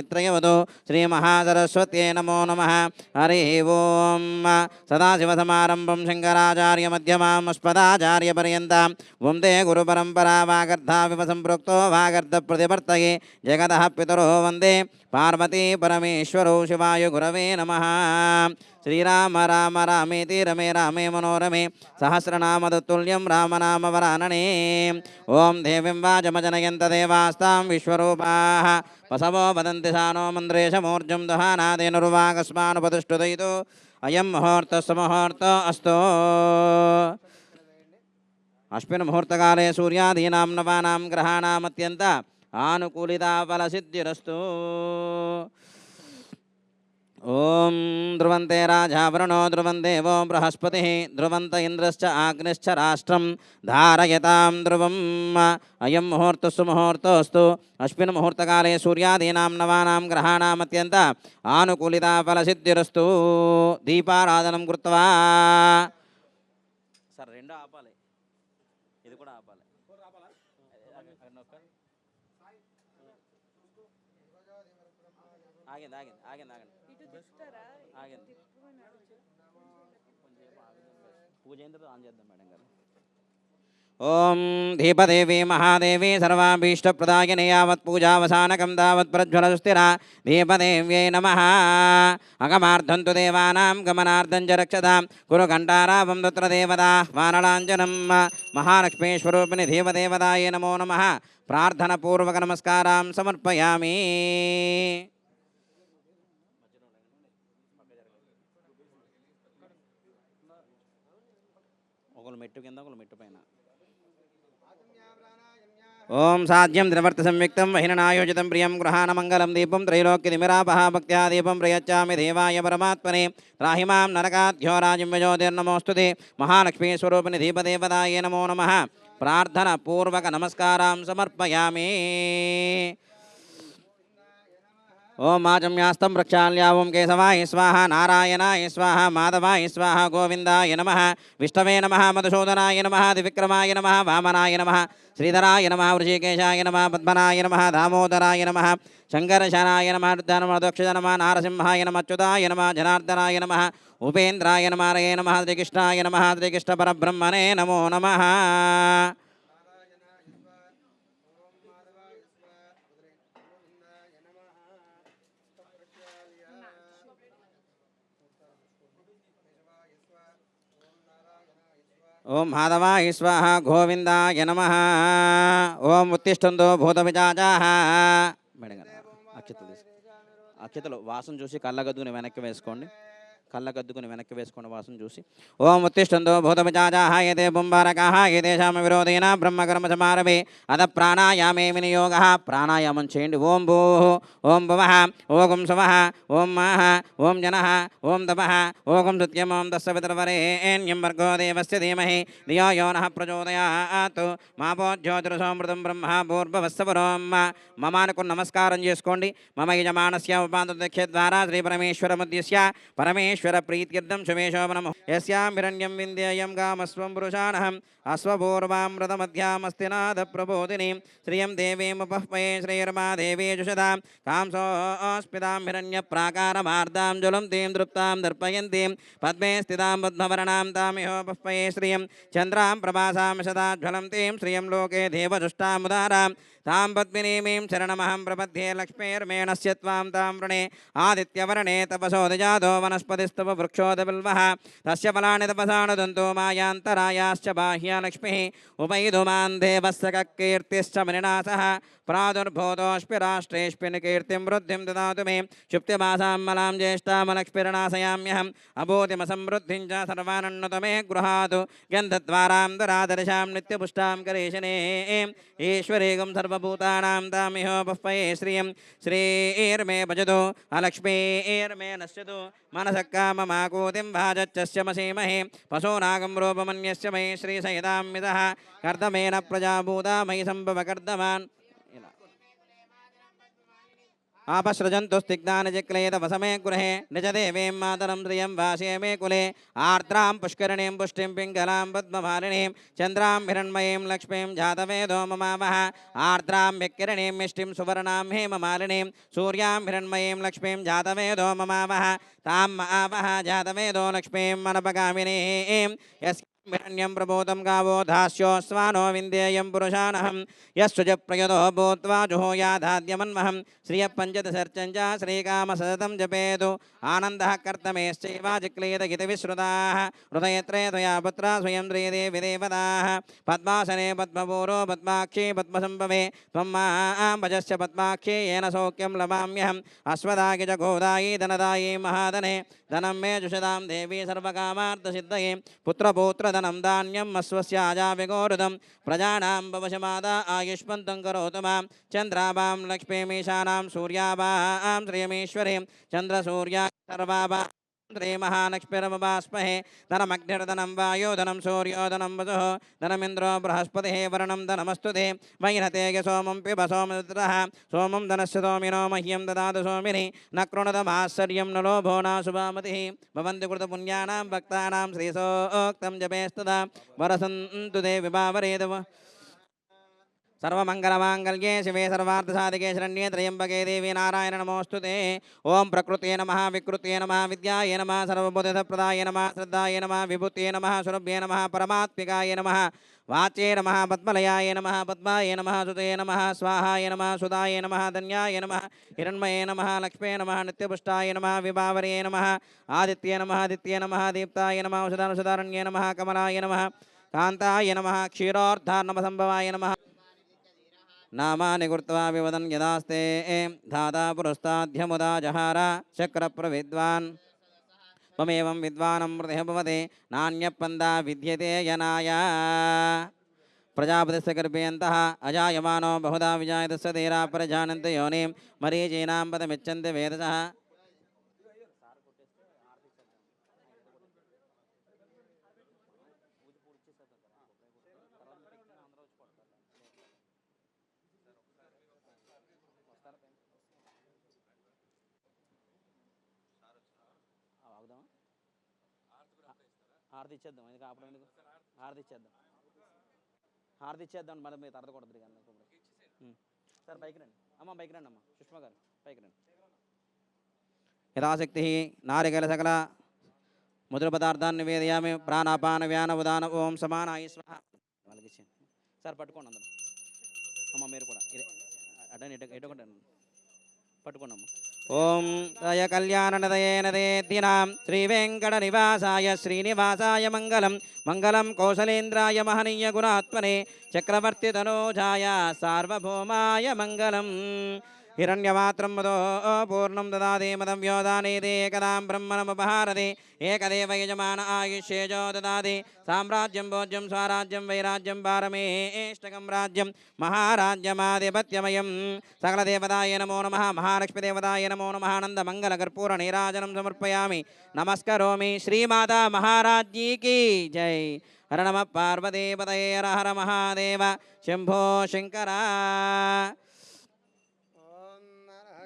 वित्रयवतु श्रीमहासरस्वत्यै नमो नमः हरिः ओं सदाशिवसमारम्भं शङ्कराचार्यमध्यमाम् अस्मदाचार्यपर्यन्तां वन्दे गुरुपरम्परा वागर्धाविव सम्पृक्तो वागर्धप्रतिवर्तये जगतः पितरो वन्दे पार्वती परमेश्वरो शिवाय गुरवे नमः श्रीराम राम रामेति रमे रामे मनोरमे सहस्रनाम तत्तुल्यं रामनामवरानने ओं देवीं वाचमजनयन्त देवास्तां विश्वरूपाः वसवो वदन्ति सानो मन्द्रेशमूर्जं दहानादेनुर्वागस्मानुपतिष्ठुदयितो अयं मुहूर्तस्य मुहूर्तो अस्तु अस्मिन् मुहूर्तकाले सूर्यादीनां नवानां ग्रहाणामत्यन्त आनुकूलिता फलसिद्धिरस्तु ओं ध्रुवन्ते राजा वरुणो ध्रुवन्देवो बृहस्पतिः ध्रुवन्त इन्द्रश्च आग्निश्च राष्ट्रं धारयतां ध्रुवम् अयं मुहूर्तस्सु मुहूर्तोऽस्तु अस्मिन् मुहूर्तकाले सूर्यादीनां नवानां ग्रहाणामत्यन्त आनुकूलिता फलसिद्धिरस्तु दीपाराधनं कृत्वा सर రెండు ఆపాలి ఇది కూడా ఆపాలి ఆగండి ఆగండి ఆగండి ఆగండి ఆగండి పూజ అయిన తర్వాత ఆన్ చేద్దాం మేడం గారు ఓం దీపదేవి మహాదేవి సర్వాభీష్టప్రదాయిని యావత్ పూజావసానకం తావత్ ప్రజ్వలసుస్థిరా దీపదేవ్యై నమః అగమార్థం తు దేవానాం గమనార్థం చ రక్షతాం కురు ఘంటారావం తత్ర దేవతా వానలాంజనం మహాలక్ష్మీస్వరూపిణి దేవదేవతాయే నమో నమః ప్రార్థనపూర్వక నమస్కారం సమర్పయామి ఒకరు మెట్టు కింద ఒకరు మెట్టు పైన ఓం సాధ్యం ద్రవర్త సంయుక్తం వహినాయోజితం ప్రియం గృహాణమంగళం దీపం త్రైలోక్యతిమిరాపహ భక్త్యా దీపం ప్రయచ్చామి దేవాయ పరమాత్మనే త్రాహిమాం నరకాధ్యోరాజిం యజోతిర్నమోస్తుతే మహాలక్ష్మీ స్వరూపిణి దీపదేవతాయే నమో నమః ప్రార్థన పూర్వక నమస్కారం సమర్పయామి ఓం ఆచమ్యాస్తం ప్రక్షాళ్య ఓం కేశవాయ స్వాహ నారాయణాయ స్వాహ మాధవాయ స్వాహ గోవిందాయ నమః విష్ణవే నమః మధుసూదనాయ నమః త్రివిక్రమాయ నమః వామనాయ నమః శ్రీధరాయ నమః వృషికేశాయ నమః పద్మనాయ నమః దామోదరాయ నమః శంకరశనాయ నమః రుద్రనమోదక్షజ నమః నారసింహాయ నమః అచ్యుతాయ నమః జనార్దనాయ నమః ఉపేంద్రాయ నమః హరయే నమః శ్రీకృష్ణాయ నమః శ్రీకృష్ణ పరబ్రహ్మణే నమో నమః ఓం మాధవాయ స్వాహ గోవిందాయ నమః ఓం ఉత్తిష్టంతో భూతపిశాచాః మేడం గారు అక్షతలు వాసన చూసి కళ్ళగద్దుకుని వెనక్కి వేసుకోండి కళ్ళగద్దుకుని వెనక్కి వేసుకోండి వాసన చూసి ఓం ఉత్తిష్టంతో భూతపిశాచాః ఏతే పుంభారకాః ఏతేషాం విరోధేన బ్రహ్మకర్మ సమారభే అద ప్రాణాయామే వినియోగః ప్రాణాయామం చేయండి ఓం భూః ఓం భువః ఓం సువః ఓం మహః ఓం జనః ఓం తపః ఓం సత్యం ఓం తస్య పితర్వరేణ్యం భర్గో దేవస్య ధీమహి ధియో యో నః ప్రచోదయాత్ మాపో జ్యోతిరసోమృతం బ్రహ్మ భూర్భువస్సవరోం మమ అనుకుని నమస్కారం చేసుకోండి మమ యజమానస్య ఉపాంతదక్ష ద్వారా శ్రీ పరమేశ్వరముద్యస్య పరమేశ్వర ప్రీత్యర్థం శుభేశోభనం యస్యాం హిరణ్యం వింధ్యేయం కామస్వం పురుషాణహం అశ్వపూర్వామృతమధ్యామస్తినాథ ప్రబోధినీం శ్రియం దేవీముపహ్వయే శ్రీర్మా దేవీ జుషదాం కాంసోస్మితాం హిరణ్య ప్రాకారమార్దాం జ్వలం తీం దృప్తాం దర్పయంతీం పద్మే స్థితాం బుద్ధవర్ణాం తామిహోపహ్వయే శ్రియం చంద్రాం ప్రభాసాం శతాజ్వలం తీం శ్రియం లోకే దేవజుష్టాముదారాం तां पद्मिनीमीं शरणमहं प्रपद्ये लक्ष्मीर्मेणस्य त्वां तां वृणे आदित्यवर्णे तपसोदजातो वनस्पतिस्तव वृक्षोदबिल्वः तस्य फलानि तपसानुदन्तो मायान्तरायाश्च बाह्या लक्ष्मीः उपैधुमान् देवस्य ककीर्तिश्च मृणासः प्रादुर्भूतोऽस्मि राष्ट्रेऽस्मिन् कीर्तिं वृद्धिं ददातु मे शुप्तिमासां मलां ज्येष्ठामलक्ष्मीर्णाशयाम्यहम् अभूतिमसमृद्धिं च सर्वानन्नुत मे गृहातु गन्धद्वारां दरादर्शां नित्यपुष्टां करेशने ईश्वरेगं सर्वभूतानां तामिहोपह्वये श्रियं श्रीर्मे भजतु अलक्ष्मीर्मे नश्यतु मनसः काममाकूतिं भाजच्चस्यमसीमहे पशूनागं रूपमन्यस्य मयि श्रीसहितां मितः कर्दमेन प्रजाभूता मयि सम्भवकर्दमान् आपसृजन्तु स्तिग्धानि जिक्लेत वसमे गृहे निजदेवीं मातरं श्रियं वासे मे कुले आर्द्रां पुष्करणीं पुष्टिं पिङ्गलां पद्मभारिणीं चन्द्रां हिरण्मयीं लक्ष्मीं जातवेदो ममावः आर्द्रां विकिरणीं मिष्टिं सुवर्णां हेममालिनीं सूर्यां हिरण्मयीं लक्ष्मीं जातवेदो ममावः तां महावः जातवेदो लक्ष्मीं मनपगामिनीं यस्य हिरण्यं प्रबोधं गावो धास्योस्वानो विन्देयं पुरुषानहं यस्सुज प्रयतो भूत्वा जुहोयाधाद्यमन्महं श्रियपञ्चदशर्चं च श्रीकामसततं जपेतु आनन्दः कर्तमेश्चैवाजिक्लीत गीतविश्रुताः हृदयत्रे त्वया पुत्रा स्वयं श्रीदेवी देवताः पद्मासने पद्मपूरो पद्माक्षी पद्मसम्भवे त्वं मां भजस्य पद्माक्षी येन सौख्यं लभाम्यहम् अश्वदायि च गोदायि धनदायि महाधने धनं मे जुषदां देवी सर्वकामार्थसिद्धये पुत्रपौत्रधनं धान्यम् अश्वस्याजाविगोरुदं प्रजानां भवशमादा आयुष्मन्तं करोतु मां चन्द्राभां लक्ष्मीमीशानां सूर्याभां श्रियमीश्वरीं चन्द्रसूर्या सर्वाभां श्री महालक्ष्मीरमभास्महे धनमग्निर्धनं वायोधनं सूर्योधनं वसुः धनमिन्द्रो बृहस्पतिः वर्णं धनमस्तु ते वैनते सोमं पिब सोमरुद्रः सोमं धनस्य सोमिनो मह्यं ददातु सोमिनि न कृणुतमाश्चर्यं न लोभो न शुभामतिः भवन्ति कृतपुण्यानां भक्तानां श्रीसोक्तं जपेस्तदा वरसन्तु ते विभावरेदव सर्वमंगलमांगल्ये शिवे सर्वार्थसाधिके शरण्ये त्र्यंबके देवी नारायण नमोस्तुते ओं प्रकृते नमः विकृते नमः विद्याये नमः सर्वबोधप्रदाय नमः श्रद्धाये नमः विभूते नमः सुरभ्ये नमः परमात्मिकाय नमः वाचे नमः पद्मलयाय नमः पद्माय नमः सुते नमः स्वाहाय नमः सुधाय नमः धन्याय नमः हिरण्मये नमः लक्ष्मे नमः नित्यपुष्टाय नमः विभावर्ये नमः आदित्ये नमः दीप्ताय नमः औषधानुषधारण्ये नमः कमलाय नमः कान्ताय नमः क्षीरोद्धार्णवसम्भवाय नमः नामानि कृत्वा विवदन् यदास्ते धाता पुरस्ताद्यमुदा जहार शक्रप्रविद्वान् त्वमेवं विद्वानमृतः भवते नान्यपन्था विद्यते यनाय प्रजापतिस्य गर्भयन्तः अजायमानो बहुधा विजायतस्य धीरा प्रजानन्ति योनिं मरीचीनां पदमिच्छन्ति वेदसः హారతి ఇచ్చేద్దాం ఎందుకు అప్పుడు ఎందుకు హారతి ఇచ్చేద్దాం మరి మీరు తర్వాత కొడతారు కానీ సార్ పైకి రండి అమ్మ సుష్మా గారు పైకి రండి యథాశక్తి నారికేల సకల మధుర పదార్థాన్ని నివేదయామి ప్రాణాపాన వ్యాన ఉదాన ఓం సమానాయ స్వాహ వాళ్ళకి ఇచ్చేయండి సార్ పట్టుకోండి అందరూ అమ్మ మీరు కూడా అటని ఎటుకుంటే పట్టుకోండి అమ్మ ఓం దయ కళ్యాణనదయే నదేద్దినాం శ్రీవేంకటనివాసాయ శ్రీనివాసాయ మంగళం మంగళం కౌశలేంద్రాయ మహనీయ గుణాత్మనే చక్రవర్తి తనూజాయ సార్వభౌమాయ మంగళం हिरण्यमात्रं मदो पूर्णं ददाति मदं व्योदानेति एकदां ब्रह्मणमुपहारति एकदेव यजमान आयुष्येजो ददाति साम्राज्यं भोज्यं स्वराज्यं वैराज्यं पारमेष्टकं राज्यं महाराज्यमाधिपत्यमयं सकलदेवताय नमो नमः महालक्ष्मीदेवताय नमो नमः आनन्दमङ्गलकर्पूरनीराजनं समर्पयामि नमस्करोमि श्रीमाता महाराज्ञी की जय हर नमः पार्वतीपतये हर हर महादेव शम्भो शङ्कर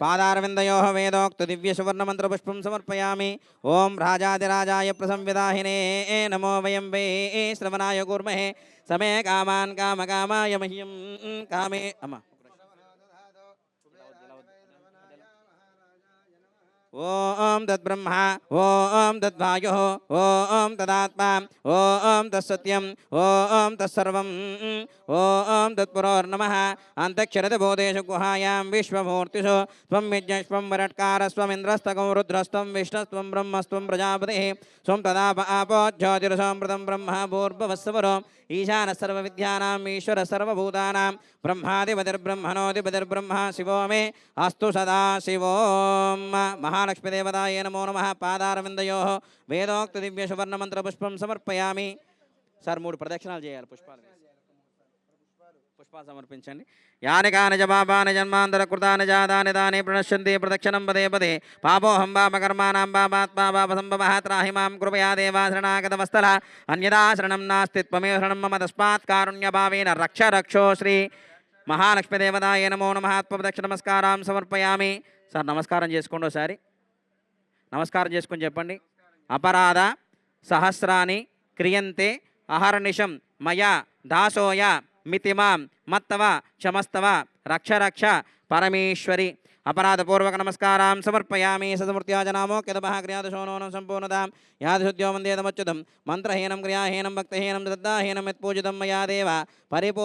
पादारविन्दयोः वेदोक्त दिव्यसुवर्णमन्त्रपुष्पं समर्पयामि ओं राजाधिराजाय प्रसंविदाहिने नमो वयं वै श्रवणाय कुर्महे समे कामान् कामकामाय मह्यं कामे अम्मा ओम तद्ब्रह्मा ओम तद्वायुः ओम तदात्मा ओम तत्सत्यम् ओम तत्सर्वम् ओम तत्पुरोर्नमः अन्तक्षरतबोधेषु गुहायां विश्वमूर्तिषु त्वं यज्ञस्त्वं वरट्कारस्त्वमिन्द्रस्तकं रुद्रस्त्वं विष्णुस्त्वं ब्रह्मस्त्वं प्रजापतिः स्वं तदाप आपो ज्योतिरसोऽमृतं ब्रह्म भूर्भुवस्सवरो ईशानः सर्वविद्यानां ईश्वरः सर्वभूतानां ब्रह्माधिपतिर्ब्रह्मणोऽधिपतिर्ब्रह्म शिवो मे अस्तु सदा शिवों महालक्ष्मीदेवताय नमो नमः पादारविन्दयोः वेदोक्त दिव्यसुवर्णमन्त्रपुष्पं समर्पयामि सर मूడు ప్రదక్షిణాలు చేయాలి పుష్పాలు సమర్పించండి యాని కాని జపాపాని జన్మాంతర కృతాని జాతాని దాని ప్రణశ్యంతి ప్రదక్షిణం పదే పదే పాపోహం పాపకర్మాణం పాపాత్మా పాపసంభవః త్రాహి మాం కృపయా దేవా శరణాగతవత్సల అన్యదా శరణం నాస్తి త్వమేవ శరణం మమ తస్మాత్ కారుణ్యభావేన రక్ష రక్షో శ్రీ महालक्ष्मीदेवताय नमो नमः आत्मप्रदक्षिणनमस्कारां समर्पयामि సార్ నమస్కారం చేసుకోండి ఒకసారి. నమస్కారం చేసుకొని చెప్పండి. అపరాధ సహస్రాన్ని క్రియంతే అహర్నిశం మయా దాసోయ మితిమాం మత్తవ క్షమస్తవ రక్ష రక్ష పరమేశ్వరి. అపరాధపూర్వక నమస్కారం సమర్పయామి. సదమూర్త్యా జనామో కిదభ క్రియాదశోనోనం సంపూర్ణతాం యాదశుద్ధ్యో వందేదమచ్యుతం మంత్రహీనం క్రియాహీనం భక్తహీనం శ్రద్ధాహీనం యత్పూజితం మయా దేవ పరిపూర్ణ